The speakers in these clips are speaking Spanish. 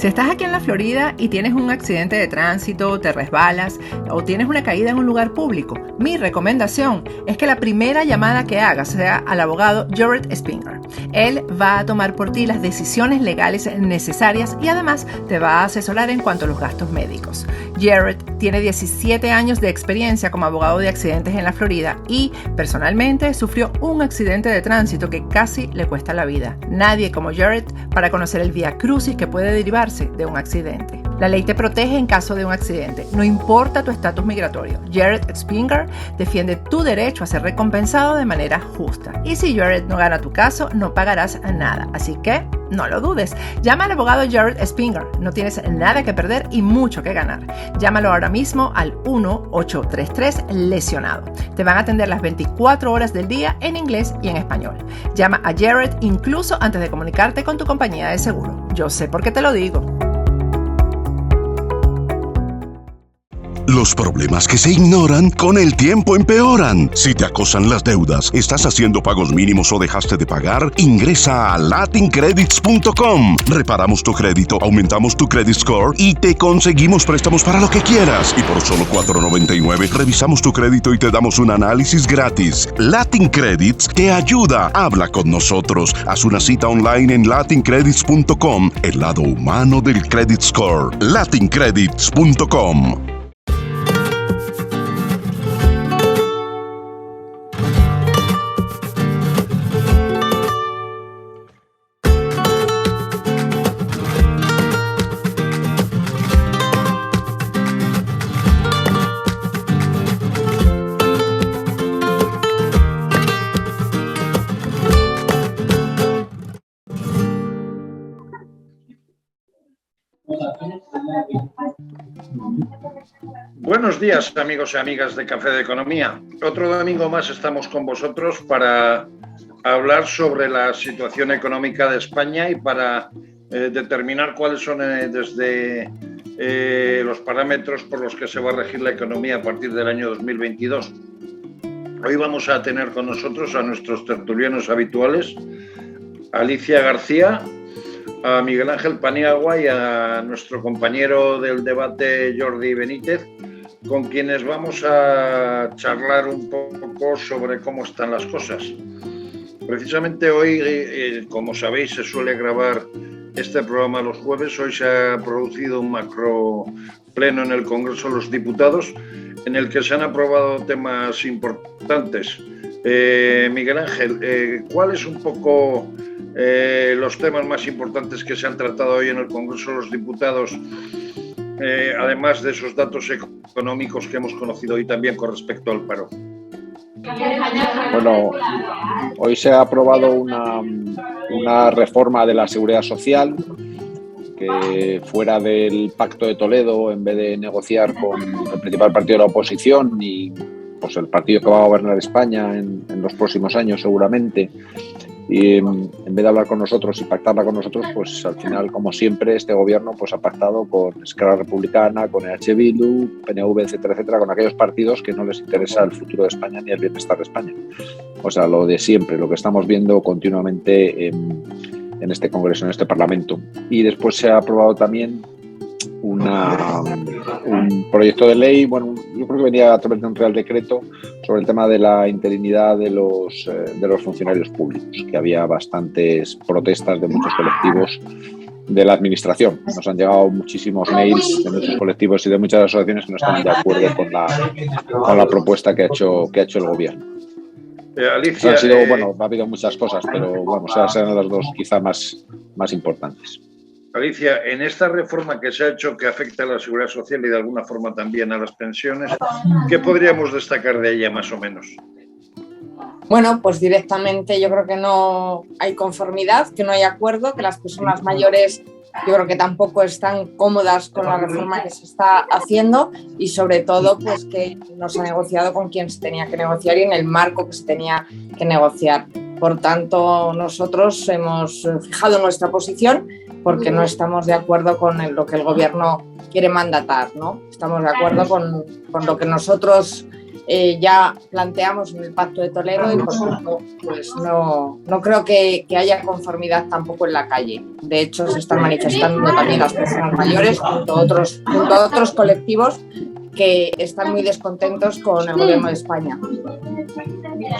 Si estás aquí en la Florida y tienes un accidente de tránsito, te resbalas o tienes una caída en un lugar público, mi recomendación es que la primera llamada que hagas sea al abogado Jared Spinger. Él va a tomar por ti las decisiones legales necesarias y además te va a asesorar en cuanto a los gastos médicos. Jared tiene 17 años de experiencia como abogado de accidentes en la Florida y personalmente sufrió un accidente de tránsito que casi le cuesta la vida. Nadie como Jared para conocer el viacrucis que puede derivarse de un accidente. La ley te protege en caso de un accidente, no importa tu estatus migratorio. Jared Spinger defiende tu derecho a ser recompensado de manera justa. Y si Jared no gana tu caso, no pagarás nada. Así que no lo dudes. Llama al abogado Jared Spinger. No tienes nada que perder y mucho que ganar. Llámalo ahora mismo al 1-833-LESIONADO. Te van a atender las 24 horas del día en inglés y en español. Llama a Jared incluso antes de comunicarte con tu compañía de seguro. Yo sé por qué te lo digo. Los problemas que se ignoran con el tiempo empeoran. Si te acosan las deudas, estás haciendo pagos mínimos o dejaste de pagar, ingresa a latincredits.com. Reparamos tu crédito, aumentamos tu credit score y te conseguimos préstamos para lo que quieras. Y por solo $4.99 revisamos tu crédito y te damos un análisis gratis. Latin Credits te ayuda. Habla con nosotros. Haz una cita online en latincredits.com. El lado humano del credit score. latincredits.com. Buenos días, amigos y amigas de Café de Economía. Otro domingo más estamos con vosotros para hablar sobre la situación económica de España y para determinar cuáles son desde los parámetros por los que se va a regir la economía a partir del año 2022. Hoy vamos a tener con nosotros a nuestros tertulianos habituales, Alicia García, a Miguel Ángel Paniagua y a nuestro compañero del debate Jordi Benítez, con quienes vamos a charlar un poco sobre cómo están las cosas. Precisamente hoy, como sabéis, se suele grabar este programa los jueves. Hoy se ha producido un macro pleno en el Congreso de los Diputados en el que se han aprobado temas importantes. Miguel Ángel, ¿cuáles un poco los temas más importantes que se han tratado hoy en el Congreso de los Diputados, además de esos datos económicos que hemos conocido hoy también con respecto al paro? Bueno, hoy se ha aprobado una reforma de la Seguridad Social que, fuera del Pacto de Toledo, en vez de negociar con el principal partido de la oposición y pues el partido que va a gobernar España en los próximos años seguramente, y en vez de hablar con nosotros y pactarla con nosotros, pues al final, como siempre, este gobierno pues ha pactado con Esquerra Republicana, con EH Bildu, PNV, etcétera, etcétera, con aquellos partidos que no les interesa el futuro de España ni el bienestar de España. O sea, lo de siempre, lo que estamos viendo continuamente en este Congreso, en este Parlamento. Y después se ha aprobado también un proyecto de ley, bueno, yo creo que venía a través de un Real Decreto sobre el tema de la interinidad de los funcionarios públicos, que había bastantes protestas de muchos colectivos de la administración. Nos han llegado muchísimos mails de muchos colectivos y de muchas asociaciones que no están de acuerdo con la propuesta que ha hecho el gobierno. Alicia, ha habido muchas cosas, pero bueno, serán las dos quizá más importantes. Alicia, en esta reforma que se ha hecho que afecta a la seguridad social y de alguna forma también a las pensiones, ¿qué podríamos destacar de ella más o menos? Bueno, pues directamente yo creo que no hay conformidad, que no hay acuerdo, que las personas mayores yo creo que tampoco están cómodas con la reforma que se está haciendo y sobre todo pues que no se ha negociado con quien se tenía que negociar y en el marco que se tenía que negociar. Por tanto, nosotros hemos fijado nuestra posición porque no estamos de acuerdo con lo que el gobierno quiere mandatar, ¿no? Estamos de acuerdo con lo que nosotros ya planteamos en el Pacto de Toledo y por tanto pues no creo que haya conformidad tampoco en la calle. De hecho, se están manifestando también las personas mayores junto a otros colectivos que están muy descontentos con el gobierno de España.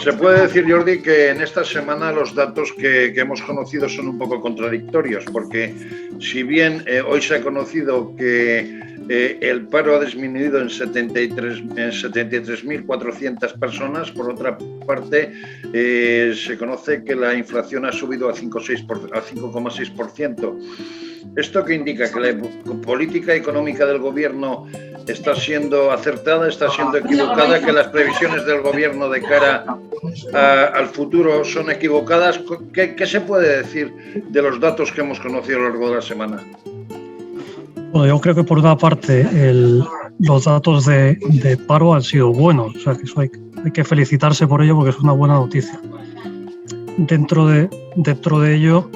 Se puede decir, Jordi, que en esta semana los datos que hemos conocido son un poco contradictorios, porque si bien hoy se ha conocido que el paro ha disminuido en 73.400 personas, por otra parte se conoce que la inflación ha subido a 5,6%. ¿Esto qué indica? ¿Que la política económica del gobierno está siendo acertada, está siendo equivocada, que las previsiones del gobierno de cara al futuro son equivocadas? ¿Qué se puede decir de los datos que hemos conocido a lo largo de la semana? Bueno, yo creo que por una parte los datos de paro han sido buenos, o sea que eso hay que felicitarse por ello porque es una buena noticia. Dentro de ello,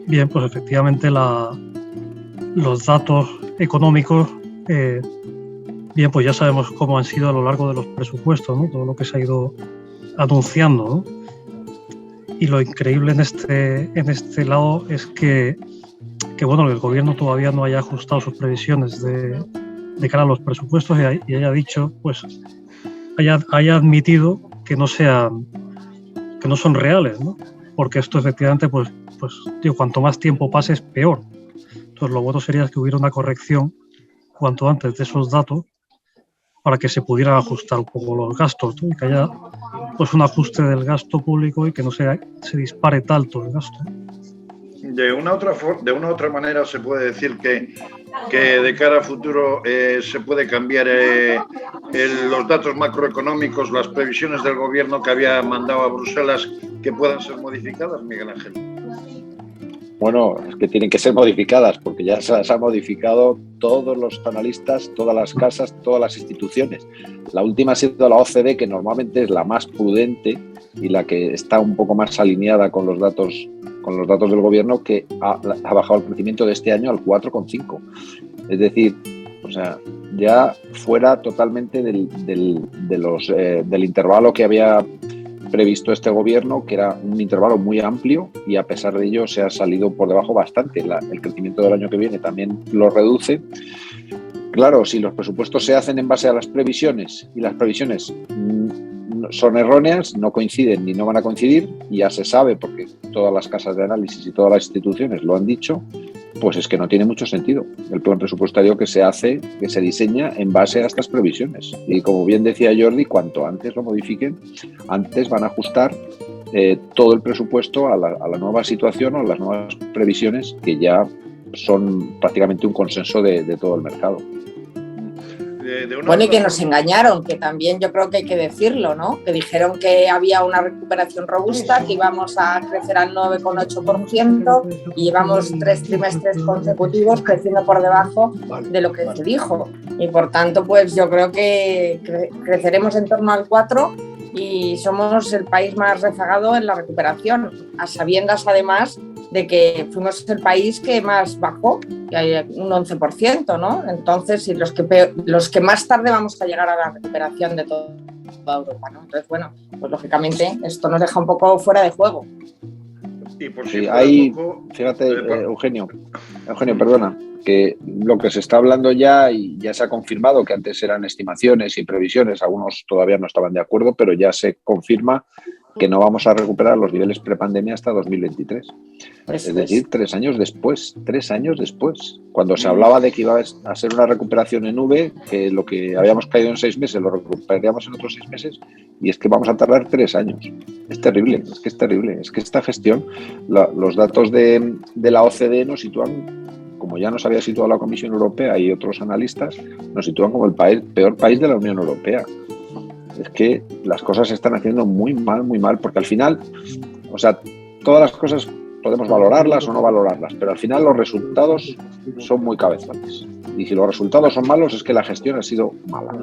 bien, pues efectivamente los datos económicos, bien, pues ya sabemos cómo han sido a lo largo de los presupuestos, ¿no? Todo lo que se ha ido anunciando, ¿no? Y lo increíble en este lado es que bueno, el gobierno todavía no haya ajustado sus previsiones de cara a los presupuestos y haya dicho, pues, haya admitido que no son reales, ¿no? Porque esto efectivamente, pues digo, cuanto más tiempo pase es peor. Entonces lo bueno sería que hubiera una corrección cuanto antes de esos datos para que se pudieran ajustar un poco los gastos, ¿no? Y que haya pues un ajuste del gasto público y que no se dispare tanto el gasto. De una u otra manera se puede decir que de cara a futuro se puede cambiar los datos macroeconómicos, las previsiones del gobierno que había mandado a Bruselas, que puedan ser modificadas, Miguel Ángel. Bueno, es que tienen que ser modificadas porque ya se las han modificado todos los analistas, todas las casas, todas las instituciones. La última ha sido la OCDE, que normalmente es la más prudente y la que está un poco más alineada con los datos del gobierno, que ha bajado el crecimiento de este año al 4,5. Es decir, o sea, ya fuera totalmente del intervalo que había previsto este gobierno, que era un intervalo muy amplio, y a pesar de ello se ha salido por debajo bastante. El crecimiento del año que viene también lo reduce. Claro, si los presupuestos se hacen en base a las previsiones y las previsiones son erróneas, no coinciden ni no van a coincidir, y ya se sabe porque todas las casas de análisis y todas las instituciones lo han dicho, pues es que no tiene mucho sentido el plan presupuestario que se diseña en base a estas previsiones. Y como bien decía Jordi, cuanto antes lo modifiquen, antes van a ajustar todo el presupuesto a la nueva situación o a las nuevas previsiones que ya son prácticamente un consenso de todo el mercado. Bueno, y que nos engañaron, que también yo creo que hay que decirlo, ¿no? Que dijeron que había una recuperación robusta, que íbamos a crecer al 9,8% y llevamos 3 trimestres consecutivos creciendo por debajo de lo que se dijo. Y por tanto, pues yo creo que creceremos en torno al 4% y somos el país más rezagado en la recuperación, a sabiendas además de que fuimos el país que más bajó, que hay un 11%, ¿no? Entonces, y los que más tarde vamos a llegar a la recuperación de toda Europa, ¿no? Entonces, bueno, pues lógicamente esto nos deja un poco fuera de juego. Y por sí, hay, fíjate, Eugenio, perdona, que lo que se está hablando ya, y ya se ha confirmado, que antes eran estimaciones y previsiones, algunos todavía no estaban de acuerdo, pero ya se confirma que no vamos a recuperar los niveles prepandemia hasta 2023. Es decir, 3 años después. Cuando se hablaba de que iba a ser una recuperación en V, que lo que habíamos caído en 6 meses lo recuperaríamos en otros 6 meses, y es que vamos a tardar 3 años. Es terrible. Es que esta gestión, los datos de la OCDE nos sitúan, como ya nos había situado la Comisión Europea y otros analistas, nos sitúan como el peor país de la Unión Europea. Es que las cosas se están haciendo muy mal, porque al final, o sea, todas las cosas podemos valorarlas o no valorarlas, pero al final los resultados son muy cabezones. Y si los resultados son malos, es que la gestión ha sido mala.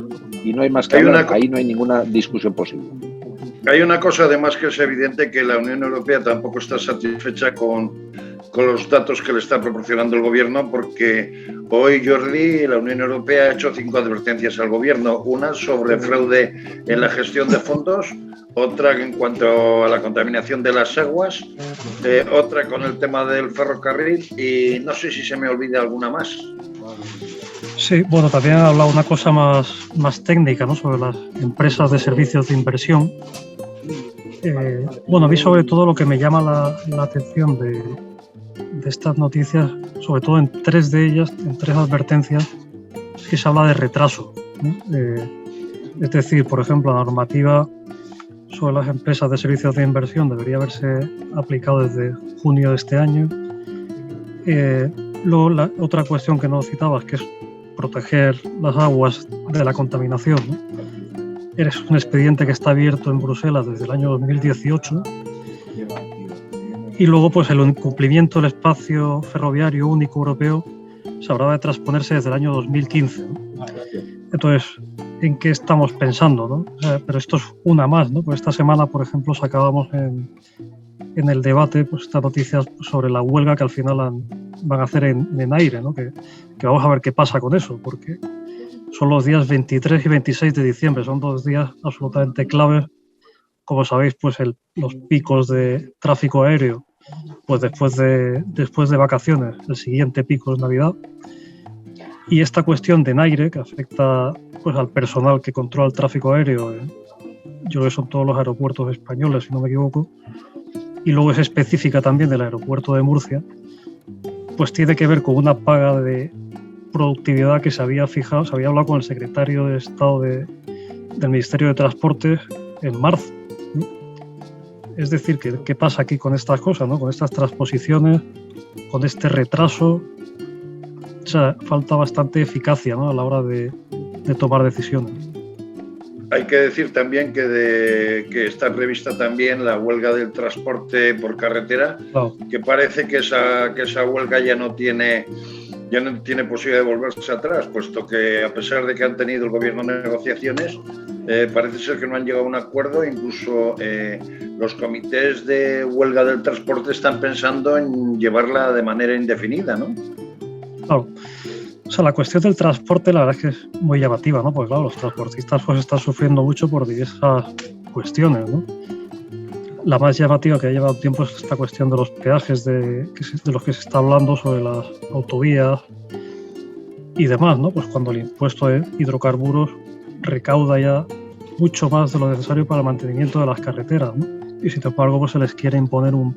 Y no hay más que hablar, ahí no hay ninguna discusión posible. Hay una cosa además que es evidente, que la Unión Europea tampoco está satisfecha con con los datos que le está proporcionando el gobierno, porque hoy, Jordi, la Unión Europea ha hecho 5 advertencias al gobierno, una sobre fraude en la gestión de fondos, otra en cuanto a la contaminación de las aguas, otra con el tema del ferrocarril y no sé si se me olvida alguna más. Sí, bueno, también ha hablado una cosa más técnica, ¿no?, sobre las empresas de servicios de inversión. Bueno, a mí sobre todo lo que me llama la atención de estas noticias, sobre todo en 3 de ellas, en 3 advertencias, es que se habla de retraso, ¿no? Es decir, por ejemplo, la normativa sobre las empresas de servicios de inversión debería haberse aplicado desde junio de este año. Luego, la otra cuestión que no citabas, que es proteger las aguas de la contaminación, ¿no? Es un expediente que está abierto en Bruselas desde el año 2018. Y luego, pues el incumplimiento del espacio ferroviario único europeo se habrá de transponerse desde el año 2015, ¿no? Entonces, ¿en qué estamos pensando, no? O sea, pero esto es una más, ¿no? Pues esta semana, por ejemplo, sacábamos en el debate pues estas noticias sobre la huelga que al final van a hacer en aire, ¿no? Que vamos a ver qué pasa con eso, porque son los días 23 y 26 de diciembre, son 2 días absolutamente claves. Como sabéis, pues los picos de tráfico aéreo, pues después de vacaciones, el siguiente pico es Navidad. Y esta cuestión de NAIRE, que afecta pues al personal que controla el tráfico aéreo, yo creo que son todos los aeropuertos españoles, si no me equivoco, y luego es específica también del aeropuerto de Murcia, pues tiene que ver con una paga de productividad que se había fijado, se había hablado con el secretario de Estado del Ministerio de Transportes en marzo. Es decir, ¿qué pasa aquí con estas cosas, ¿no? Con estas transposiciones, con este retraso? O sea, falta bastante eficacia, ¿no?, a la hora de tomar decisiones. Hay que decir también que está prevista también la huelga del transporte por carretera, claro, que parece que esa huelga ya no tiene posibilidad de volverse atrás, puesto que a pesar de que han tenido el gobierno negociaciones, parece ser que no han llegado a un acuerdo. Incluso los comités de huelga del transporte están pensando en llevarla de manera indefinida, ¿no? Claro. O sea, la cuestión del transporte, la verdad es que es muy llamativa, ¿no? Porque claro, los transportistas pues están sufriendo mucho por diversas cuestiones, ¿no? La más llamativa que ha llevado tiempo es esta cuestión de los peajes de los que se está hablando sobre las autovías y demás, ¿no? Pues cuando el impuesto de hidrocarburos recauda ya mucho más de lo necesario para el mantenimiento de las carreteras, ¿no? Y sin embargo, pues se les quiere imponer un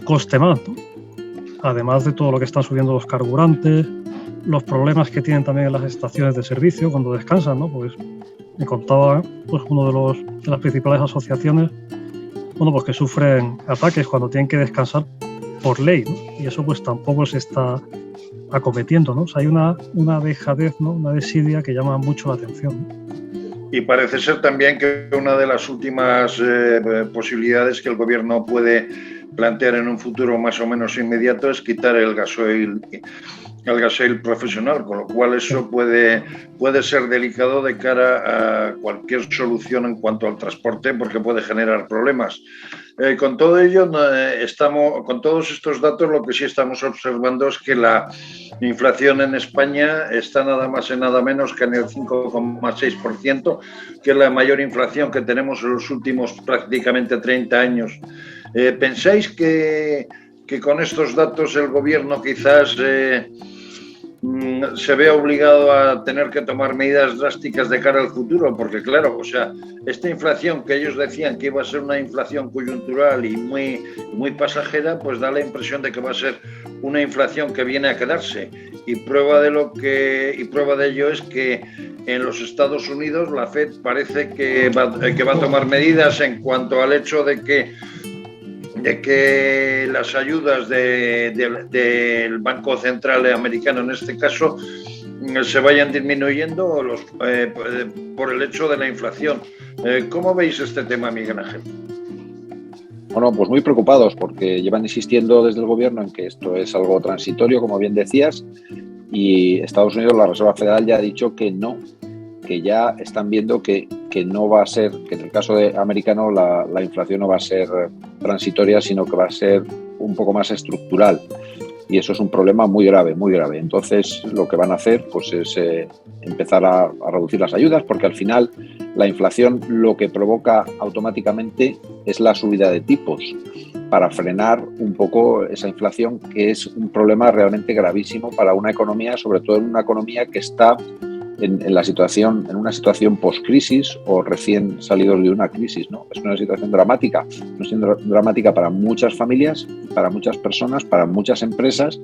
coste más, ¿no? Además de todo lo que están subiendo los carburantes, los problemas que tienen también en las estaciones de servicio cuando descansan, ¿no? Pues me contaba pues uno de las principales asociaciones, bueno, pues que sufren ataques cuando tienen que descansar por ley, ¿no? Y eso pues tampoco se está acometiendo, ¿no? O sea, hay una dejadez, ¿no?, una desidia que llama mucho la atención, ¿no? Y parece ser también que una de las últimas posibilidades que el gobierno puede plantear en un futuro más o menos inmediato es quitar el gasoil profesional, con lo cual eso puede ser delicado de cara a cualquier solución en cuanto al transporte, porque puede generar problemas. Con todo ello, con todos estos datos, lo que sí estamos observando es que la inflación en España está nada más y nada menos que en el 5,6%, que es la mayor inflación que tenemos en los últimos prácticamente 30 años. ¿Pensáis que con estos datos el gobierno quizás se ve obligado a tener que tomar medidas drásticas de cara al futuro? Porque claro, o sea, esta inflación que ellos decían que iba a ser una inflación coyuntural y muy pasajera, pues da la impresión de que va a ser una inflación que viene a quedarse. Y prueba de ello es que en los Estados Unidos la Fed parece que va a tomar medidas en cuanto al hecho de que las ayudas del Banco Central Americano, en este caso, se vayan disminuyendo por el hecho de la inflación. ¿Cómo veis este tema, Miguel Ángel? Bueno, pues muy preocupados, porque llevan insistiendo desde el gobierno en que esto es algo transitorio, como bien decías, y Estados Unidos, la Reserva Federal, ya ha dicho que no, que ya están viendo que no va a ser, que en el caso americano la inflación no va a ser transitoria, sino que va a ser un poco más estructural. Y eso es un problema muy grave, muy grave. Entonces, lo que van a hacer pues, es empezar a reducir las ayudas, porque al final la inflación lo que provoca automáticamente es la subida de tipos para frenar un poco esa inflación, que es un problema realmente gravísimo para una economía, sobre todo en una economía que está en una situación post-crisis o recién salidos de una crisis, ¿no? Es una situación dramática para muchas familias, para muchas personas, para muchas empresas.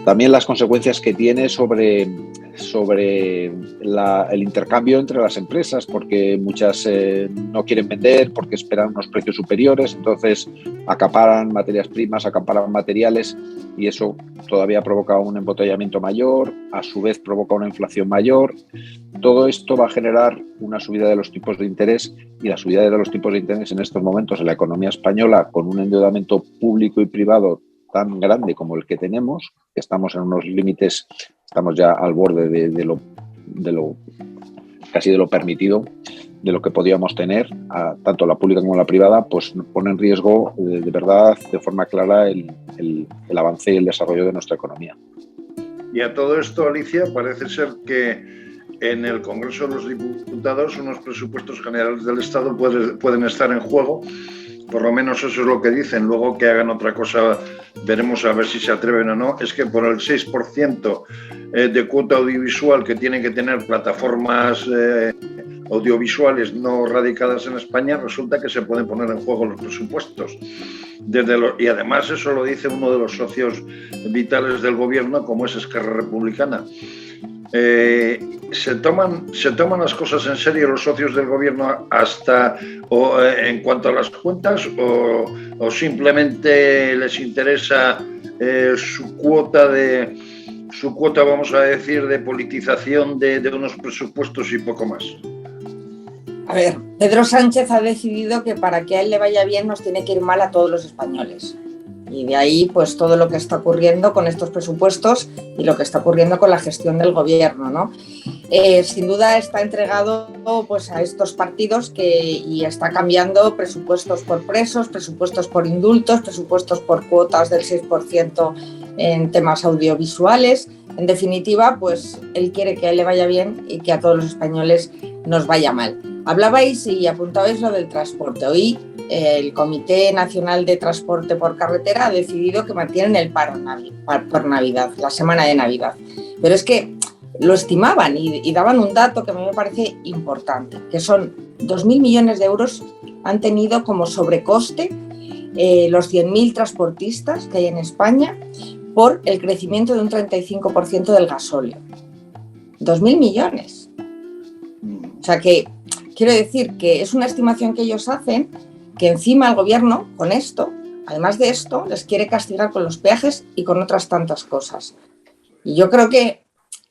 También las consecuencias que tiene sobre el intercambio entre las empresas, porque muchas no quieren vender porque esperan unos precios superiores, entonces acaparan materias primas, acaparan materiales, y eso todavía provoca un embotellamiento mayor, a su vez provoca una inflación mayor. Todo esto va a generar una subida de los tipos de interés, y la subida de los tipos de interés en estos momentos en la economía española, con un endeudamiento público y privado tan grande como el que tenemos, que estamos en unos límites, estamos ya al borde de lo casi de lo permitido, de lo que podíamos tener, tanto la pública como la privada, pues pone en riesgo de verdad, de forma clara, el avance y el desarrollo de nuestra economía. Y a todo esto, Alicia, parece ser que en el Congreso de los Diputados unos presupuestos generales del Estado pueden estar en juego. Por lo menos eso es lo que dicen. Luego que hagan otra cosa, veremos a ver si se atreven o no. Es que por el 6% de cuota audiovisual que tienen que tener plataformas audiovisuales no radicadas en España, resulta que se pueden poner en juego los presupuestos. Y además eso lo dice uno de los socios vitales del gobierno, como es Esquerra Republicana. ¿Se toman las cosas en serio los socios del gobierno en cuanto a las cuentas, o simplemente les interesa su cuota, vamos a decir, de politización de unos presupuestos y poco más? A ver, Pedro Sánchez ha decidido que para que a él le vaya bien nos tiene que ir mal a todos los españoles. Y de ahí, pues, todo lo que está ocurriendo con estos presupuestos y lo que está ocurriendo con la gestión del gobierno, ¿no? Sin duda está entregado, pues, a estos partidos y está cambiando presupuestos por presos, presupuestos por indultos, presupuestos por cuotas del 6% en temas audiovisuales. En definitiva, pues, él quiere que a él le vaya bien y que a todos los españoles nos vaya mal. Hablabais y apuntabais lo del transporte. Hoy el Comité Nacional de Transporte por Carretera ha decidido que mantienen el paro por Navidad, la semana de Navidad. Pero es que lo estimaban y daban un dato que a mí me parece importante, que son 2.000 millones de euros han tenido como sobrecoste los 100.000 transportistas que hay en España por el crecimiento de un 35% del gasóleo. 2.000 millones. O sea que quiero decir que es una estimación que ellos hacen, que encima el gobierno, con esto, además de esto, les quiere castigar con los peajes y con otras tantas cosas. Y yo creo que,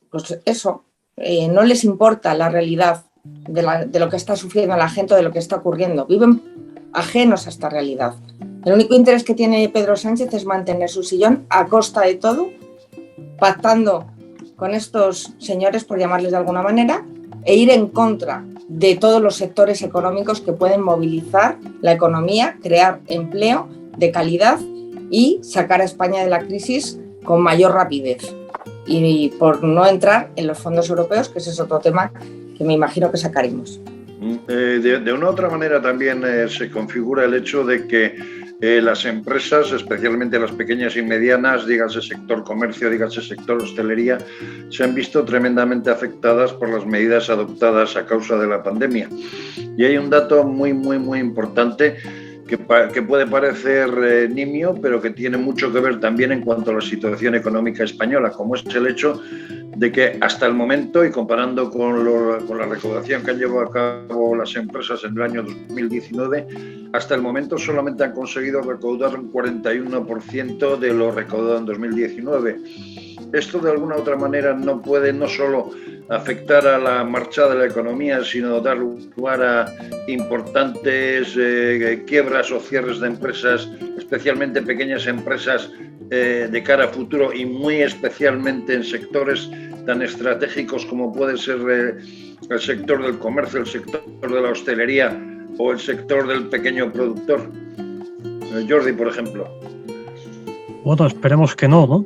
pues eso, no les importa la realidad de lo que está sufriendo la gente o de lo que está ocurriendo. Viven ajenos a esta realidad. El único interés que tiene Pedro Sánchez es mantener su sillón a costa de todo, pactando con estos señores, por llamarles de alguna manera, e ir en contra de todos los sectores económicos que pueden movilizar la economía, crear empleo de calidad y sacar a España de la crisis con mayor rapidez. Y por no entrar en los fondos europeos, que ese es otro tema que me imagino que sacaremos. De una u otra manera también se configura el hecho de que las empresas, especialmente las pequeñas y medianas, dígase sector comercio, dígase sector hostelería, se han visto tremendamente afectadas por las medidas adoptadas a causa de la pandemia. Y hay un dato muy, muy, muy importante que puede parecer nimio, pero que tiene mucho que ver también en cuanto a la situación económica española, como es el hecho de que hasta el momento, y comparando con la recaudación que han llevado a cabo las empresas en el año 2019, hasta el momento solamente han conseguido recaudar un 41% de lo recaudado en 2019. Esto de alguna u otra manera no puede no solo afectar a la marcha de la economía, sino dar lugar a importantes quiebras o cierres de empresas, especialmente pequeñas empresas de cara a futuro, y muy especialmente en sectores tan estratégicos como puede ser el sector del comercio, el sector de la hostelería o el sector del pequeño productor. Jordi, por ejemplo. Bueno, esperemos que no, ¿no?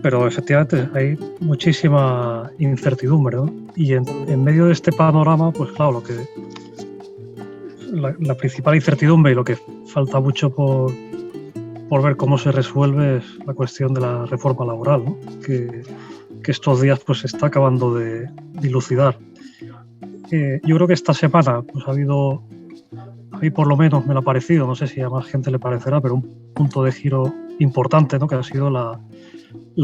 Pero efectivamente hay muchísima incertidumbre, ¿no? Y en medio de este panorama, pues claro, la principal incertidumbre y lo que falta mucho por ver cómo se resuelve es la cuestión de la reforma laboral, ¿no? Que estos días pues se está acabando de dilucidar. Yo creo que esta semana pues ha habido, a mí por lo menos me lo ha parecido, no sé si a más gente le parecerá, pero un punto de giro importante, ¿no? Que ha sido la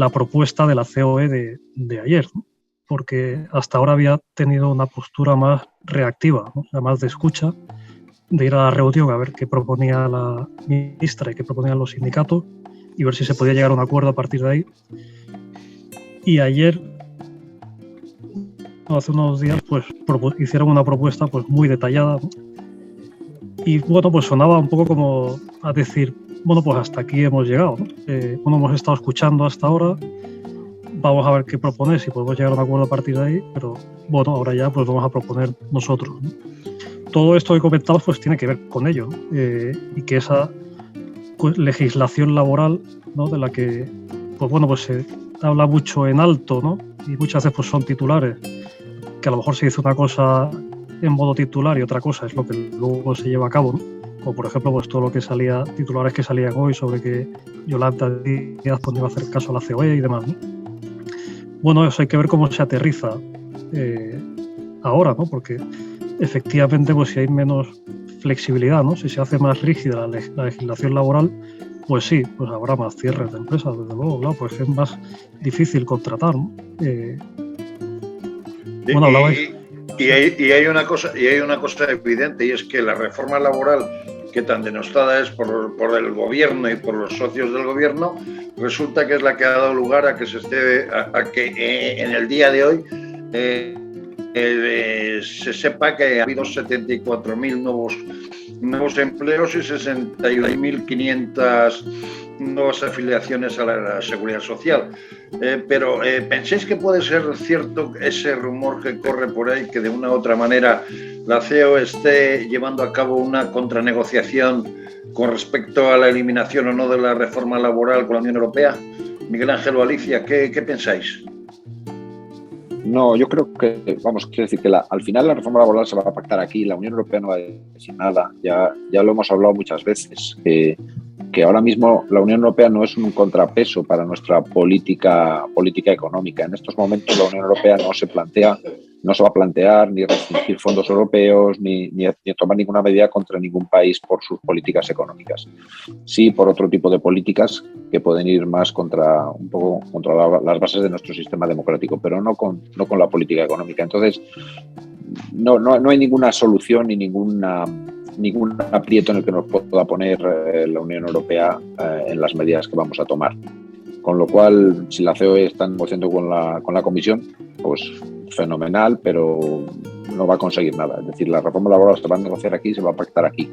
propuesta de la COE de ayer, ¿no? Porque hasta ahora había tenido una postura más reactiva, ¿no? O sea, más de escucha, de ir a la reunión a ver qué proponía la ministra y qué proponían los sindicatos y ver si se podía llegar a un acuerdo a partir de ahí. Y ayer, hace unos días, pues hicieron una propuesta pues muy detallada, ¿no? Y bueno, pues sonaba un poco como a decir, bueno, pues hasta aquí hemos llegado, ¿no? Bueno, hemos estado escuchando hasta ahora, vamos a ver qué proponer, si podemos llegar a un acuerdo a partir de ahí, pero bueno, ahora ya pues vamos a proponer nosotros, ¿no? Todo esto que comentamos pues tiene que ver con ello, ¿no? Y que esa legislación laboral, ¿no? De la que pues bueno, pues se habla mucho en alto, ¿no? Y muchas veces pues son titulares, que a lo mejor se dice una cosa en modo titular y otra cosa es lo que luego se lleva a cabo, ¿no? Como por ejemplo pues todo lo que salía, titulares que salían hoy sobre que Yolanda Díaz pues, iba a hacer caso a la COE y demás, ¿no? Bueno, eso hay que ver cómo se aterriza ahora, ¿no? Porque efectivamente pues si hay menos flexibilidad, ¿no? Si se hace más rígida la legislación laboral, pues sí, pues habrá más cierres de empresas, desde luego, claro, pues es más difícil contratar, ¿no? Bueno, hablabais. Y hay una cosa evidente, y es que la reforma laboral, que tan denostada es por el gobierno y por los socios del gobierno, resulta que es la que ha dado lugar a que en el día de hoy se sepa que ha habido 74.000 nuevos empleos y 61.500 nuevas afiliaciones a la Seguridad Social. Pero ¿pensáis que puede ser cierto ese rumor que corre por ahí, que de una u otra manera la COE esté llevando a cabo una contranegociación con respecto a la eliminación o no de la reforma laboral con la Unión Europea? Miguel Ángel o Alicia, ¿qué pensáis? No, yo creo que, quiero decir que al final la reforma laboral se va a pactar aquí, la Unión Europea no va a decir nada, ya lo hemos hablado muchas veces, que ahora mismo la Unión Europea no es un contrapeso para nuestra política económica. En estos momentos la Unión Europea no se va a plantear ni restringir fondos europeos ni tomar ninguna medida contra ningún país por sus políticas económicas. Sí, por otro tipo de políticas que pueden ir más contra las bases de nuestro sistema democrático, pero no con la política económica. Entonces, no hay ninguna solución ni ningún aprieto en el que nos pueda poner la Unión Europea en las medidas que vamos a tomar. Con lo cual, si la COE está negociando con la Comisión, pues fenomenal, pero no va a conseguir nada. Es decir, la reforma laboral se va a negociar aquí, se va a pactar aquí.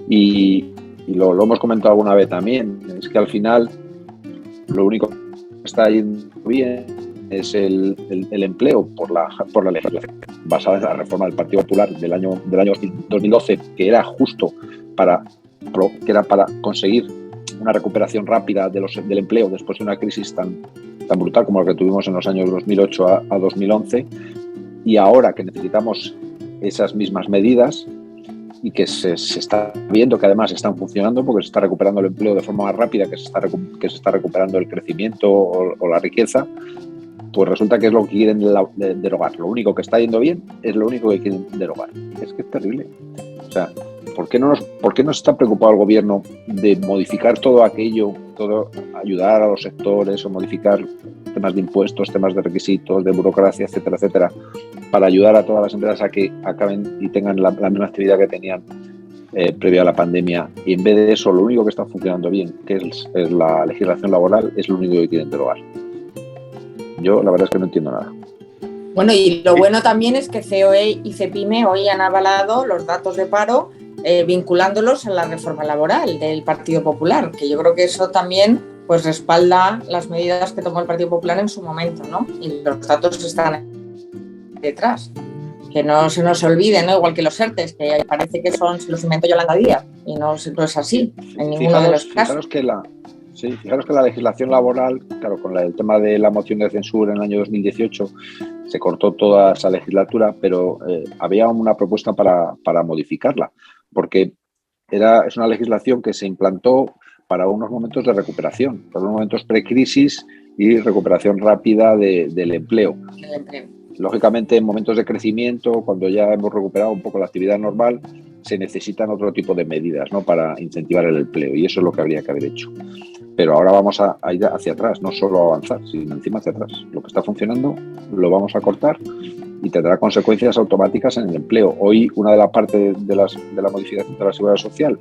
Y lo hemos comentado alguna vez también, es que al final lo único que está yendo bien es el empleo por la legislación basada en la reforma del Partido Popular del año 2012, que era justo para conseguir una recuperación rápida del empleo después de una crisis tan brutal como la que tuvimos en los años 2008 a 2011, y ahora que necesitamos esas mismas medidas y que se está viendo que además están funcionando porque se está recuperando el empleo de forma más rápida que se está recuperando el crecimiento o la riqueza, pues resulta que es lo que quieren derogar. Lo único que está yendo bien es lo único que quieren derogar. Es que es terrible. O sea, ¿por qué no está preocupado el gobierno de modificar todo aquello, ayudar a los sectores o modificar temas de impuestos, temas de requisitos, de burocracia, etcétera, etcétera, para ayudar a todas las empresas a que acaben y tengan la misma actividad que tenían previa a la pandemia? Y en vez de eso, lo único que está funcionando bien, que es la legislación laboral, es lo único que quieren derogar. Yo la verdad es que no entiendo nada. Bueno, y lo bueno también es que COE y CEPIME hoy han avalado los datos de paro vinculándolos a la reforma laboral del Partido Popular, que yo creo que eso también pues respalda las medidas que tomó el Partido Popular en su momento, ¿no? Y los datos están detrás. Que no se nos olvide, ¿no? Igual que los ERTEs, que parece que se los inventó Yolanda Díaz. Y no es así en ninguno de los casos. Fijaros que la legislación laboral, claro, con el tema de la moción de censura en el año 2018, se cortó toda esa legislatura, pero había una propuesta para modificarla, porque es una legislación que se implantó para unos momentos de recuperación, para unos momentos precrisis y recuperación rápida del empleo. Lógicamente, en momentos de crecimiento, cuando ya hemos recuperado un poco la actividad normal, se necesitan otro tipo de medidas, ¿no?, para incentivar el empleo, y eso es lo que habría que haber hecho. Pero ahora vamos a ir hacia atrás, no solo a avanzar, sino encima hacia atrás. Lo que está funcionando lo vamos a cortar y tendrá consecuencias automáticas en el empleo. Hoy, una de las partes de la modificación de la seguridad social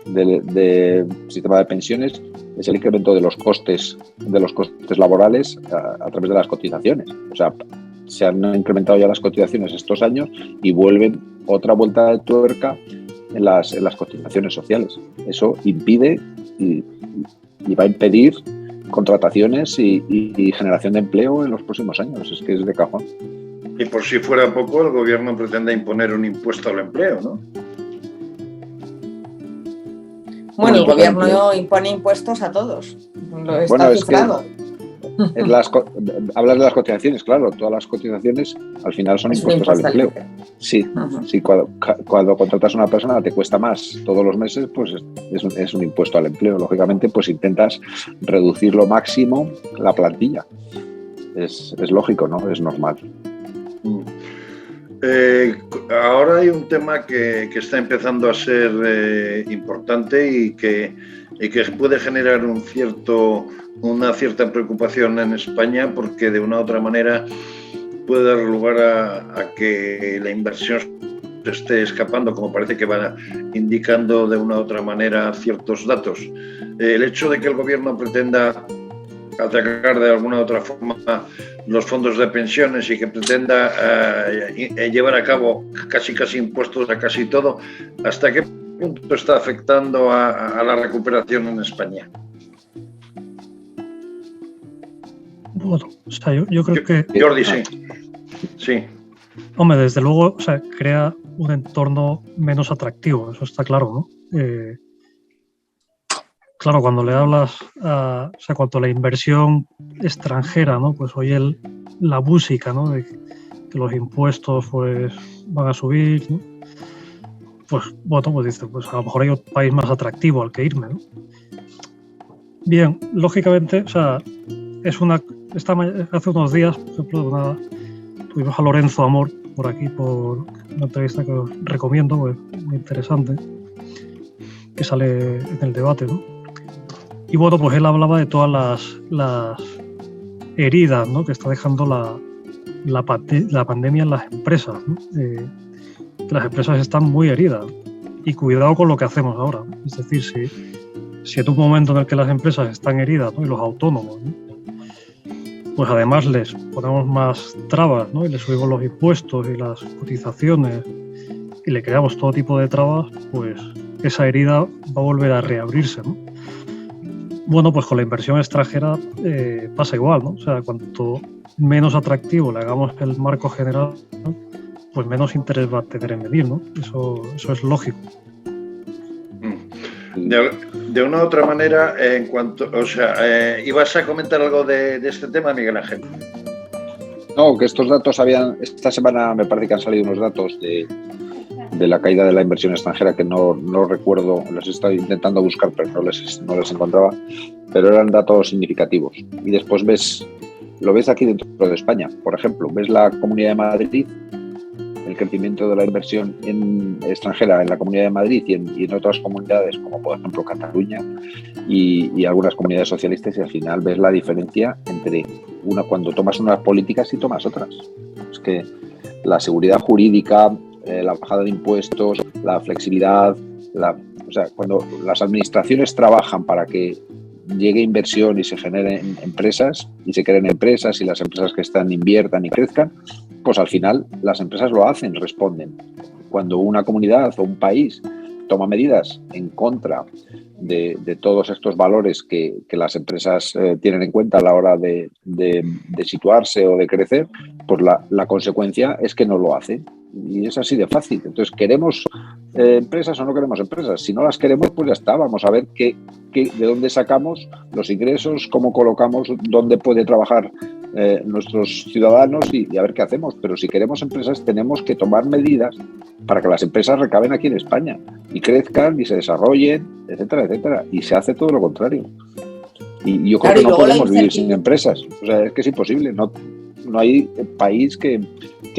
del sistema de pensiones es el incremento de los costes laborales a través de las cotizaciones. O sea, se han incrementado ya las cotizaciones estos años y vuelven otra vuelta de tuerca en las cotizaciones sociales. Eso impide y va a impedir contrataciones y generación de empleo en los próximos años. Es que es de cajón. Y por si fuera poco, el gobierno pretende imponer un impuesto al empleo, ¿no? Bueno, el gobierno impone impuestos a todos. Lo está cifrado. Hablas de las cotizaciones, claro, todas las cotizaciones al final son impuestos al empleo. Sí, sí, cuando contratas a una persona te cuesta más todos los meses, pues es un impuesto al empleo. Lógicamente, pues intentas reducir lo máximo la plantilla. Es lógico, ¿no? Es normal. Ahora hay un tema que está empezando a ser importante y que puede generar una cierta preocupación en España, porque de una u otra manera puede dar lugar a que la inversión se esté escapando, como parece que va indicando de una u otra manera ciertos datos. El hecho de que el gobierno pretenda atacar de alguna u otra forma los fondos de pensiones y que pretenda llevar a cabo casi impuestos a casi todo, ¿hasta qué punto está afectando a la recuperación en España? Bueno, o sea, yo creo que... Jordi, sí. Hombre, desde luego, o sea, crea un entorno menos atractivo, eso está claro, ¿no? Claro, cuando le hablas o sea, cuanto a la inversión extranjera, ¿no? Pues oye la música, ¿no? De que los impuestos pues van a subir, ¿no? Pues bueno, pues dice, pues a lo mejor hay otro país más atractivo al que irme, ¿no? Bien, lógicamente, o sea, hace unos días, por ejemplo, tuvimos a Lorenzo Amor por aquí, por una entrevista que os recomiendo, pues, muy interesante, que sale en el debate, ¿no? Y bueno, pues él hablaba de todas las heridas, ¿no?, que está dejando la pandemia en las empresas, ¿no? Que las empresas están muy heridas. Y cuidado con lo que hacemos ahora, ¿no? Es decir, si en un momento en el que las empresas están heridas, ¿no?, y los autónomos, ¿no?, pues además les ponemos más trabas, ¿no?, y les subimos los impuestos y las cotizaciones y le creamos todo tipo de trabas, pues esa herida va a volver a reabrirse, ¿no? Bueno, pues con la inversión extranjera pasa igual, ¿no? O sea, cuanto menos atractivo le hagamos el marco general, ¿no?, pues menos interés va a tener en venir, ¿no? Eso es lógico. De una u otra manera, ¿ibas a comentar algo de este tema, Miguel Ángel? No, que estos datos esta semana me parece que han salido unos datos de la caída de la inversión extranjera que no recuerdo, los he estado intentando buscar pero no les encontraba, pero eran datos significativos. Y después lo ves aquí dentro de España, por ejemplo, ves la Comunidad de Madrid, el crecimiento de la inversión extranjera en la Comunidad de Madrid y en otras comunidades, como por ejemplo Cataluña y algunas comunidades socialistas, y al final ves la diferencia entre cuando tomas unas políticas y tomas otras. Es que la seguridad jurídica, la bajada de impuestos, la flexibilidad, o sea, cuando las administraciones trabajan para que llegue inversión y se generen empresas y se creen empresas y las empresas que están inviertan y crezcan, pues al final las empresas lo hacen, responden. Cuando una comunidad o un país toma medidas en contra de todos estos valores que las empresas tienen en cuenta a la hora de situarse o de crecer, pues la consecuencia es que no lo hacen Y es así de fácil. Entonces, ¿queremos empresas o no queremos empresas? Si no las queremos, pues ya está. Vamos a ver de dónde sacamos los ingresos, cómo colocamos, dónde puede trabajar nuestros ciudadanos y a ver qué hacemos. Pero si queremos empresas, tenemos que tomar medidas para que las empresas recaben aquí en España y crezcan y se desarrollen, etcétera, etcétera. Y se hace todo lo contrario. Y yo creo que no podemos vivir sin empresas. O sea, es que es imposible. No hay país que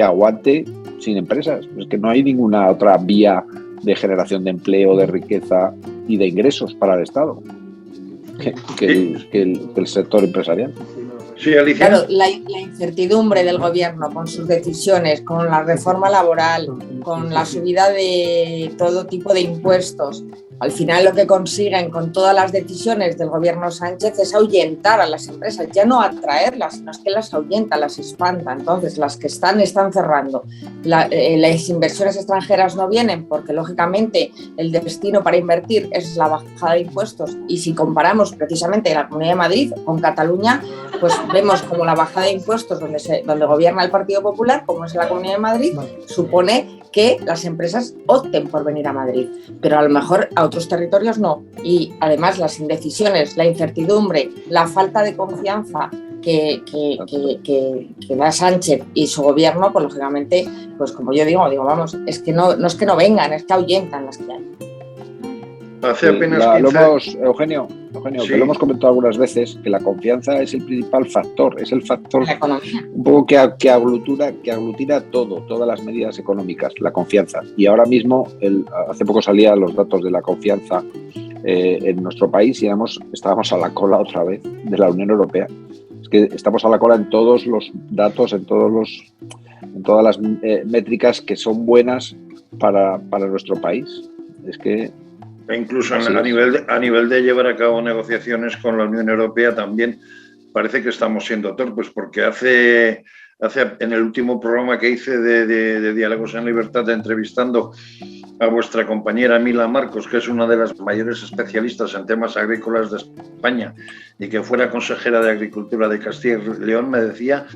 aguante sin empresas. Es que no hay ninguna otra vía de generación de empleo, de riqueza y de ingresos para el Estado que el sector empresarial. Sí, Alicia. Claro, la incertidumbre del gobierno con sus decisiones, con la reforma laboral, con la subida de todo tipo de impuestos, al final lo que consiguen con todas las decisiones del gobierno Sánchez es ahuyentar a las empresas, ya no atraerlas, sino es que las ahuyenta, las espanta. Entonces, las que están cerrando. Las inversiones extranjeras no vienen porque, lógicamente, el destino para invertir es la bajada de impuestos. Y si comparamos precisamente la Comunidad de Madrid con Cataluña, pues vemos como la bajada de impuestos donde gobierna el Partido Popular, como es la Comunidad de Madrid, supone que las empresas opten por venir a Madrid, pero a lo mejor a otros territorios no. Y además las indecisiones, la incertidumbre, la falta de confianza que da Sánchez y su gobierno, pues lógicamente, pues como yo digo, vamos, es que no es que no vengan, es que ahuyentan las que hay. Hace apenas 15... Eugenio, sí, que lo hemos comentado algunas veces, que la confianza es el principal factor, es el factor un poco que aglutina todas las medidas económicas, la confianza. Y ahora mismo, hace poco salían los datos de la confianza en nuestro país y estábamos a la cola otra vez de la Unión Europea. Es que estamos a la cola en todos los datos, en todas las métricas que son buenas para nuestro país. Es que e incluso a nivel de llevar a cabo negociaciones con la Unión Europea también parece que estamos siendo torpes, porque hace en el último programa que hice de Diálogos en Libertad, entrevistando a vuestra compañera Mila Marcos, que es una de las mayores especialistas en temas agrícolas de España y que fuera consejera de Agricultura de Castilla y León, me decía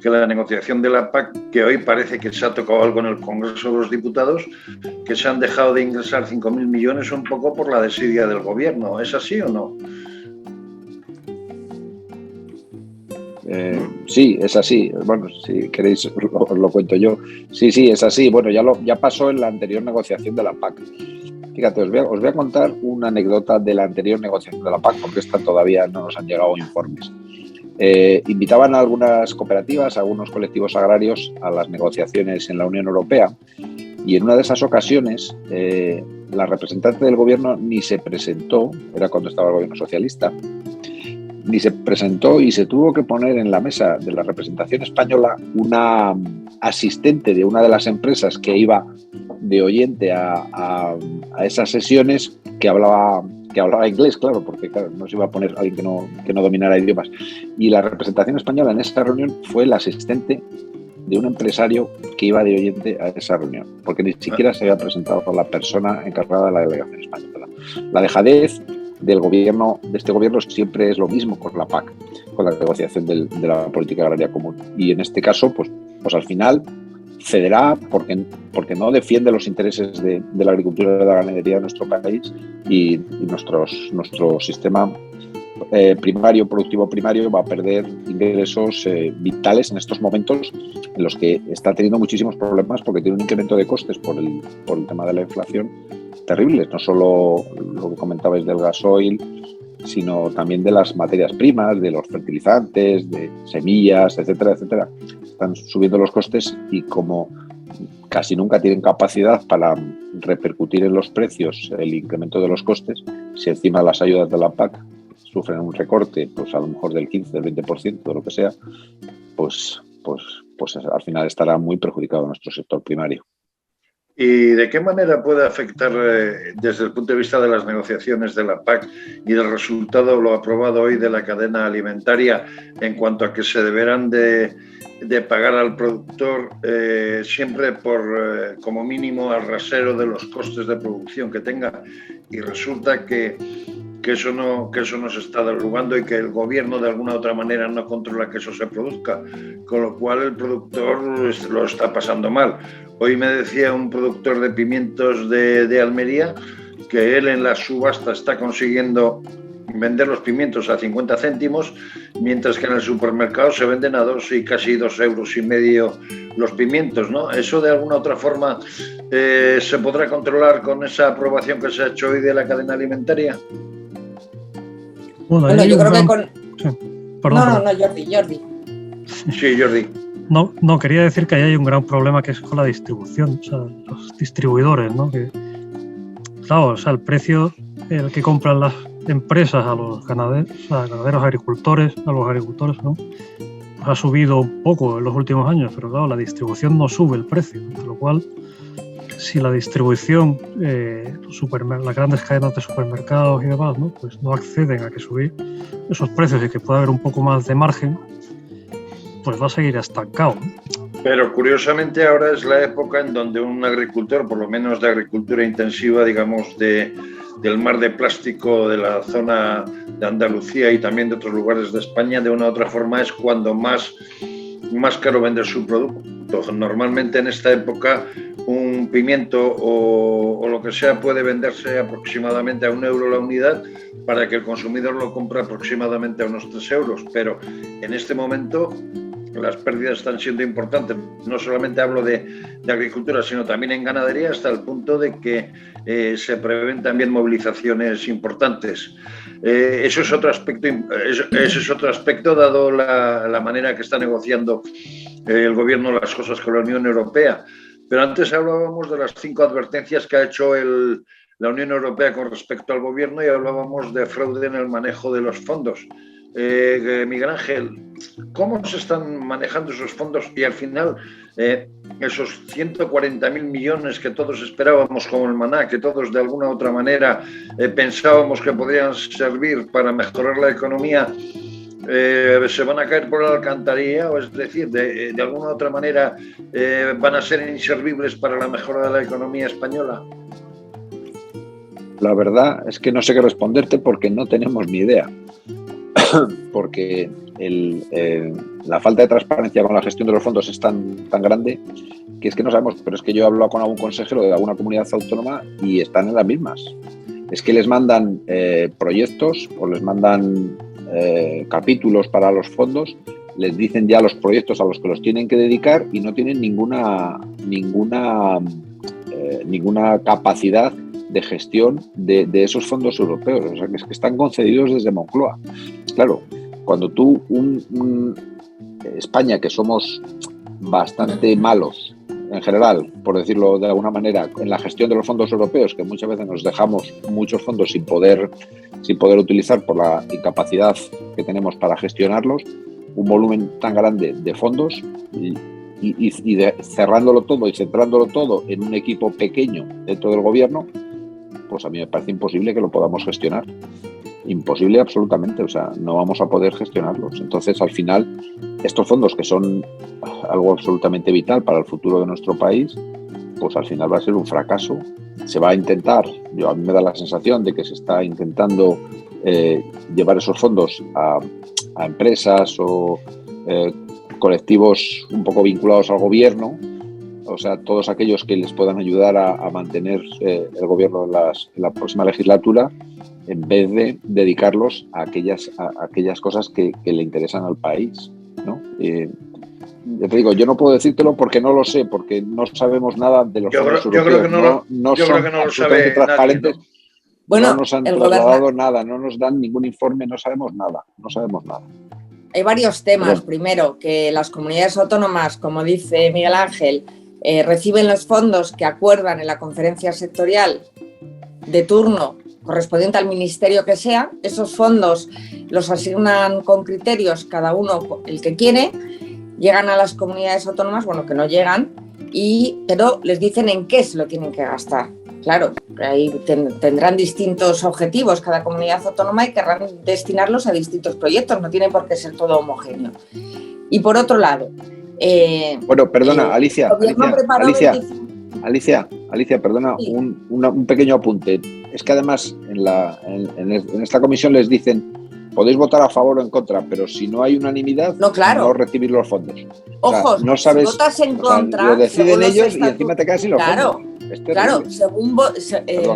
que la negociación de la PAC, que hoy parece que se ha tocado algo en el Congreso de los Diputados, que se han dejado de ingresar 5.000 millones un poco por la desidia del gobierno. ¿Es así o no? Sí, es así. Bueno, si queréis os lo cuento yo. Sí, es así. Bueno, ya pasó en la anterior negociación de la PAC. Fíjate, os voy a contar una anécdota de la anterior negociación de la PAC, porque esta todavía no nos han llegado informes. Invitaban a algunas cooperativas, a algunos colectivos agrarios a las negociaciones en la Unión Europea, y en una de esas ocasiones la representante del gobierno ni se presentó, era cuando estaba el gobierno socialista, ni se presentó y se tuvo que poner en la mesa de la representación española una asistente de una de las empresas que iba de oyente a esas sesiones que hablaba inglés, claro, porque claro, no se iba a poner alguien que no dominara idiomas. Y la representación española en esta reunión fue la asistente de un empresario que iba de oyente a esa reunión, porque ni siquiera se había presentado la persona encargada de la delegación española. La dejadez de este gobierno siempre es lo mismo con la PAC, con la negociación de la política agraria común. Y en este caso, pues al final cederá porque no defiende los intereses de la agricultura y de la ganadería de nuestro país y nuestro sistema productivo primario va a perder ingresos vitales en estos momentos en los que está teniendo muchísimos problemas porque tiene un incremento de costes por el tema de la inflación terribles, no solo lo que comentabais del gasoil, sino también de las materias primas, de los fertilizantes, de semillas, etcétera, etcétera. Están subiendo los costes y como casi nunca tienen capacidad para repercutir en los precios el incremento de los costes, si encima las ayudas de la PAC sufren un recorte, pues a lo mejor del 15, del 20%, de lo que sea, pues al final estará muy perjudicado nuestro sector primario. ¿Y de qué manera puede afectar desde el punto de vista de las negociaciones de la PAC y del resultado, lo aprobado hoy, de la cadena alimentaria en cuanto a que se deberán de pagar al productor siempre por como mínimo al rasero de los costes de producción que tenga? Y resulta que que eso no se está derrubando y que el gobierno de alguna u otra manera no controla que eso se produzca, con lo cual el productor lo está pasando mal. Hoy me decía un productor de pimientos de Almería que él en la subasta está consiguiendo vender los pimientos a 50 céntimos, mientras que en el supermercado se venden a 2 y casi 2,5 euros los pimientos, ¿no? ¿Eso de alguna otra forma se podrá controlar con esa aprobación que se ha hecho hoy de la cadena alimentaria? Bueno, yo creo que con... Sí. Perdón. No, Jordi. Sí, Jordi. No, quería decir que ahí hay un gran problema que es con la distribución, o sea, los distribuidores, ¿no? Que, claro, o sea, el precio el que compran las empresas a los ganaderos, agricultores, ¿no? Pues ha subido un poco en los últimos años, pero claro, la distribución no sube el precio, con lo cual, si la distribución, las grandes cadenas de supermercados y demás, ¿no? Pues no acceden a que subir esos precios y que pueda haber un poco más de margen, pues va a seguir estancado, ¿no? Pero curiosamente ahora es la época en donde un agricultor, por lo menos de agricultura intensiva, digamos, del mar de plástico de la zona de Andalucía y también de otros lugares de España, de una u otra forma es cuando más caro vende su producto. Normalmente en esta época un pimiento o lo que sea puede venderse aproximadamente a 1 euro la unidad para que el consumidor lo compre aproximadamente a unos 3 euros. Pero en este momento las pérdidas están siendo importantes. No solamente hablo de agricultura, sino también en ganadería, hasta el punto de que se prevén también movilizaciones importantes. Eso es otro aspecto, dado la manera que está negociando el gobierno las cosas con la Unión Europea. Pero antes hablábamos de las 5 advertencias que ha hecho la Unión Europea con respecto al gobierno y hablábamos de fraude en el manejo de los fondos. Miguel Ángel, ¿cómo se están manejando esos fondos? Y al final, esos 140.000 millones que todos esperábamos como el maná, que todos de alguna u otra manera pensábamos que podrían servir para mejorar la economía, ¿se van a caer por la alcantarilla? O es decir, de alguna u otra manera van a ser inservibles para la mejora de la economía española. La verdad es que no sé qué responderte porque no tenemos ni idea. Porque la falta de transparencia con la gestión de los fondos es tan grande que es que no sabemos. Pero es que yo he hablado con algún consejero de alguna comunidad autónoma y están en las mismas. Es que les mandan proyectos o les mandan capítulos para los fondos, les dicen ya los proyectos a los que los tienen que dedicar y no tienen ninguna capacidad de gestión de esos fondos europeos. O sea, que es que están concedidos desde Moncloa. Claro, cuando tú, España, que somos bastante malos en general, por decirlo de alguna manera, en la gestión de los fondos europeos, que muchas veces nos dejamos muchos fondos sin poder utilizar por la incapacidad que tenemos para gestionarlos, un volumen tan grande de fondos y cerrándolo todo y centrándolo todo en un equipo pequeño dentro del gobierno, pues a mí me parece imposible que lo podamos gestionar. Imposible absolutamente, o sea, no vamos a poder gestionarlos. Entonces, al final, estos fondos que son algo absolutamente vital para el futuro de nuestro país, pues al final va a ser un fracaso. Se va a intentar, a mí me da la sensación de que se está intentando llevar esos fondos a empresas o colectivos un poco vinculados al gobierno, o sea, todos aquellos que les puedan ayudar a mantener el gobierno en la próxima legislatura, en vez de dedicarlos a aquellas cosas que le interesan al país, ¿no? Ya te digo, yo no puedo decírtelo porque no lo sé, porque no sabemos nada de los fondos europeos. Yo creo que no lo sabe transparentes. nadie, ¿no? Bueno, no nos han trasladado nada, no nos dan ningún informe, no sabemos nada. Hay varios temas. Primero, que las comunidades autónomas, como dice Miguel Ángel, reciben los fondos que acuerdan en la conferencia sectorial de turno correspondiente al ministerio que sea. Esos fondos los asignan con criterios, cada uno el que quiere, llegan a las comunidades autónomas, bueno, que no llegan, pero les dicen en qué se lo tienen que gastar. Claro, ahí tendrán distintos objetivos cada comunidad autónoma y querrán destinarlos a distintos proyectos, no tiene por qué ser todo homogéneo. Y por otro lado... bueno, perdona, Alicia, Alicia, perdona, Sí. un pequeño apunte. Es que además en esta comisión les dicen podéis votar a favor o en contra, pero si no hay unanimidad, No, claro. no recibir los fondos. Ojo, no sabes, si votas en contra, lo deciden según los ellos y encima te quedas sin los claro, fondos. Es terrible. claro, según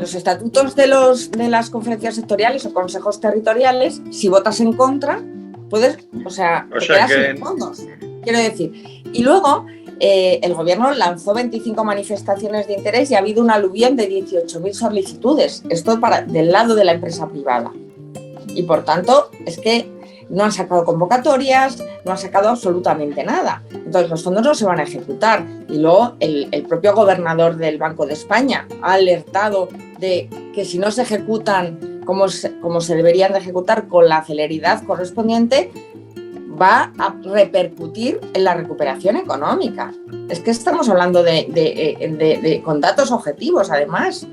los estatutos de las conferencias sectoriales o consejos territoriales, si votas en contra, puedes, te quedas sin fondos. Quiero decir, y luego el gobierno lanzó 25 manifestaciones de interés y ha habido un aluvión de 18.000 solicitudes. Esto del lado de la empresa privada. Y por tanto, es que no han sacado convocatorias, no han sacado absolutamente nada. Entonces los fondos no se van a ejecutar. Y luego el propio gobernador del Banco de España ha alertado de que si no se ejecutan como se deberían de ejecutar con la celeridad correspondiente, va a repercutir en la recuperación económica. Es que estamos hablando con datos objetivos, además,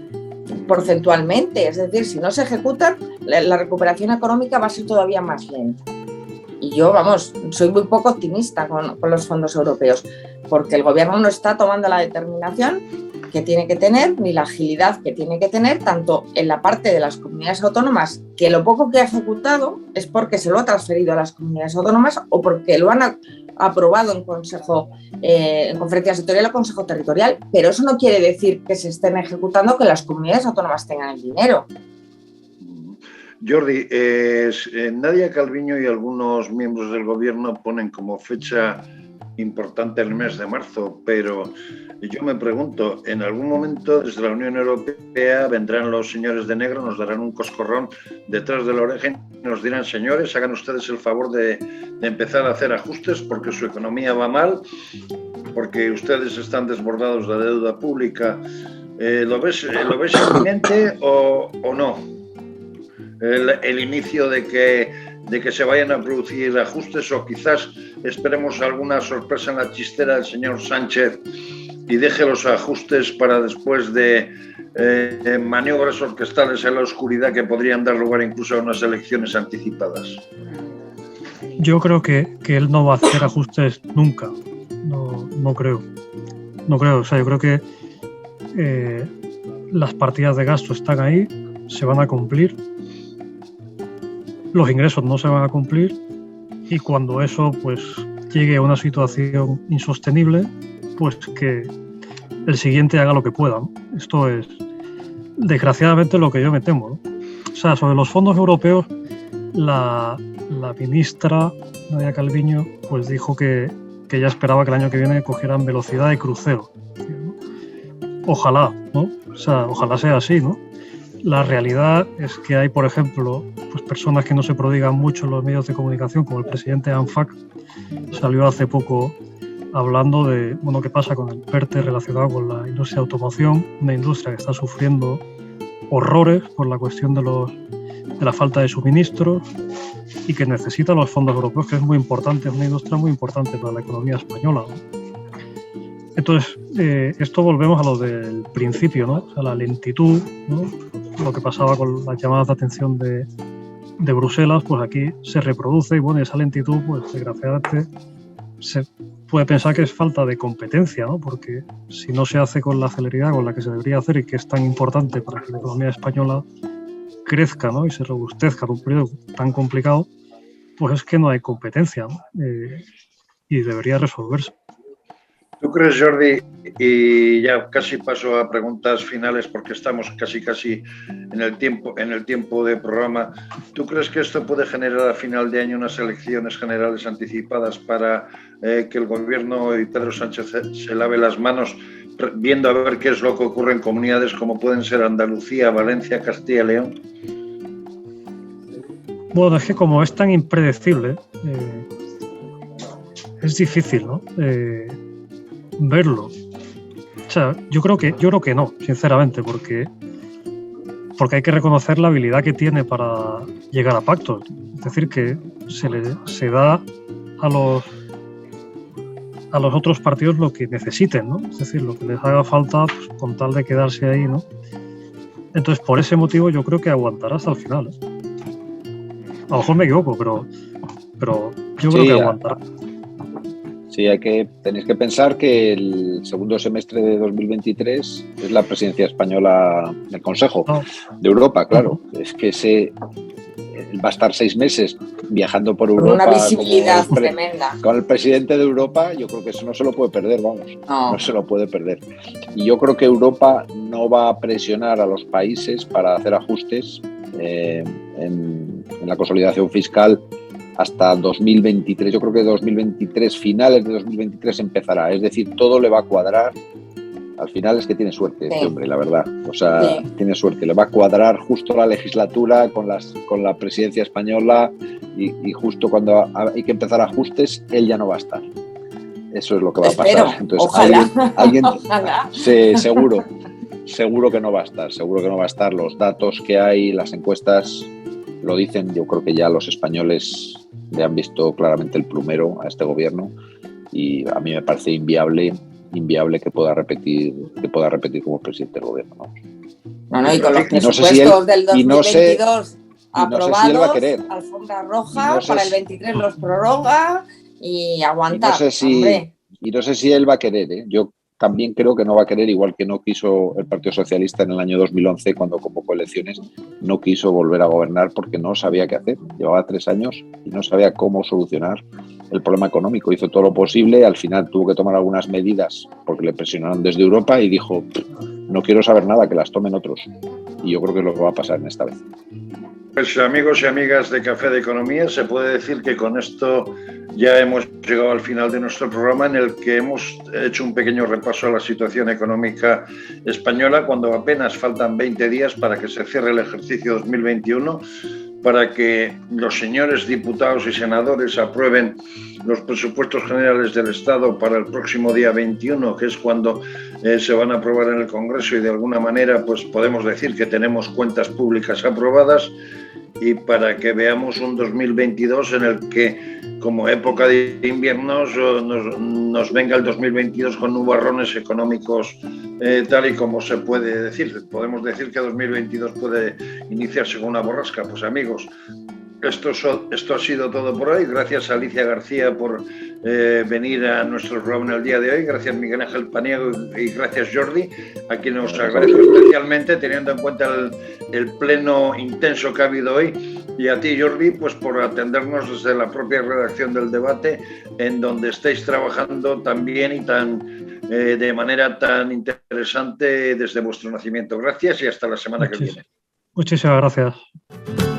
porcentualmente. Es decir, si no se ejecutan, la recuperación económica va a ser todavía más lenta. Y yo, soy muy poco optimista con los fondos europeos, porque el gobierno no está tomando la determinación que tiene que tener, ni la agilidad que tiene que tener, tanto en la parte de las comunidades autónomas, que lo poco que ha ejecutado es porque se lo ha transferido a las comunidades autónomas o porque lo han aprobado en conferencia sectorial o consejo territorial, pero eso no quiere decir que se estén ejecutando, que las comunidades autónomas tengan el dinero. Jordi, Nadia Calviño y algunos miembros del gobierno ponen como fecha importante el mes de marzo, pero yo me pregunto, en algún momento desde la Unión Europea vendrán los señores de negro, nos darán un coscorrón detrás de la oreja y nos dirán: señores, hagan ustedes el favor de empezar a hacer ajustes porque su economía va mal, porque ustedes están desbordados de deuda pública. ¿Lo ves inminente o no? El inicio de que se vayan a producir ajustes, o quizás esperemos alguna sorpresa en la chistera del señor Sánchez y deje los ajustes para después de maniobras orquestales en la oscuridad que podrían dar lugar incluso a unas elecciones anticipadas. Yo creo que él no va a hacer ajustes nunca. No creo. O sea, yo creo que las partidas de gasto están ahí, se van a cumplir. Los ingresos no se van a cumplir, y cuando eso pues llegue a una situación insostenible, pues que el siguiente haga lo que pueda, ¿no? Esto es desgraciadamente lo que yo me temo, ¿no? O sea, sobre los fondos europeos, la ministra Nadia Calviño pues dijo que ella esperaba que el año que viene cogieran velocidad de crucero, ¿no? Ojalá, ¿no? O sea, ojalá sea así, ¿no? La realidad es que hay, por ejemplo, pues personas que no se prodigan mucho en los medios de comunicación, como el presidente de ANFAC, salió hace poco hablando de qué pasa con el PERTE relacionado con la industria de automoción, una industria que está sufriendo horrores por la cuestión de la falta de suministros y que necesita los fondos europeos, que es muy importante, es una industria muy importante para la economía española, ¿no? Entonces, esto volvemos a lo del principio, ¿no? O sea, la lentitud, ¿no? Lo que pasaba con las llamadas de atención de Bruselas, pues aquí se reproduce, y esa lentitud, pues desgraciadamente se puede pensar que es falta de competencia, ¿no? Porque si no se hace con la celeridad con la que se debería hacer y que es tan importante para que la economía española crezca, ¿no? Y se robustezca en un periodo tan complicado, pues es que no hay competencia, ¿no? Y debería resolverse. ¿Tú crees, Jordi, y ya casi paso a preguntas finales porque estamos casi en el tiempo de programa, ¿tú crees que esto puede generar a final de año unas elecciones generales anticipadas para que el gobierno y Pedro Sánchez se lave las manos viendo a ver qué es lo que ocurre en comunidades como pueden ser Andalucía, Valencia, Castilla y León? Bueno, es que como es tan impredecible, es difícil, ¿no? Verlo. O sea, yo creo que no, sinceramente, porque hay que reconocer la habilidad que tiene para llegar a pactos. Es decir, que se da a los otros partidos lo que necesiten, ¿no? Es decir, lo que les haga falta, pues, con tal de quedarse ahí, ¿no? Entonces, por ese motivo, yo creo que aguantará hasta el final, ¿eh? A lo mejor me equivoco, pero yo creo que aguantará. Sí, tenéis que pensar que el segundo semestre de 2023 es la presidencia española del Consejo de Europa, claro. Es que va a estar 6 meses viajando por Europa. Con una visibilidad tremenda. Con el presidente de Europa, yo creo que eso no se lo puede perder, vamos. No se lo puede perder. Y yo creo que Europa no va a presionar a los países para hacer ajustes en la consolidación fiscal hasta 2023. Yo creo que 2023, finales de 2023 empezará. Es decir, todo le va a cuadrar. Al final es que tiene suerte este hombre, la verdad. O sea, tiene suerte. Le va a cuadrar justo la legislatura con la presidencia española y justo cuando hay que empezar ajustes, él ya no va a estar. Eso es lo que va a pasar. Entonces, ojalá. Ojalá. Sí, seguro que no va a estar. Seguro que no va a estar. Los datos que hay, las encuestas lo dicen. Yo creo que ya los españoles le han visto claramente el plumero a este gobierno y a mí me parece inviable que pueda repetir como presidente del gobierno. No, y con los presupuestos del 2022 aprobados, alfombra roja, para el 23 los prorroga y aguantar. Y no sé si él va a querer, ¿eh? Yo también creo que no va a querer, igual que no quiso el Partido Socialista en el año 2011 cuando convocó elecciones, no quiso volver a gobernar porque no sabía qué hacer. Llevaba 3 años y no sabía cómo solucionar el problema económico. Hizo todo lo posible, al final tuvo que tomar algunas medidas porque le presionaron desde Europa y dijo, no quiero saber nada, que las tomen otros. Y yo creo que es lo que va a pasar en esta vez. Pues amigos y amigas de Café de Economía, se puede decir que con esto ya hemos llegado al final de nuestro programa, en el que hemos hecho un pequeño repaso a la situación económica española, cuando apenas faltan 20 días para que se cierre el ejercicio 2021, para que los señores diputados y senadores aprueben los presupuestos generales del Estado para el próximo día 21, que es cuando se van a aprobar en el Congreso, y de alguna manera pues podemos decir que tenemos cuentas públicas aprobadas, y para que veamos un 2022 en el que, como época de inviernos, nos venga el 2022 con nubarrones económicos tal y como se puede decir. Podemos decir que 2022 puede iniciarse con una borrasca. Pues amigos, esto ha sido todo por hoy. Gracias a Alicia García por venir a nuestro programa en el día de hoy. Gracias Miguel Ángel Paniego y gracias Jordi, a quien os agradezco especialmente, teniendo en cuenta el pleno intenso que ha habido hoy. Y a ti, Jordi, pues por atendernos desde la propia redacción del Debate, en donde estáis trabajando tan bien y de manera tan interesante desde vuestro nacimiento. Gracias y hasta la semana que viene. Muchísimas gracias.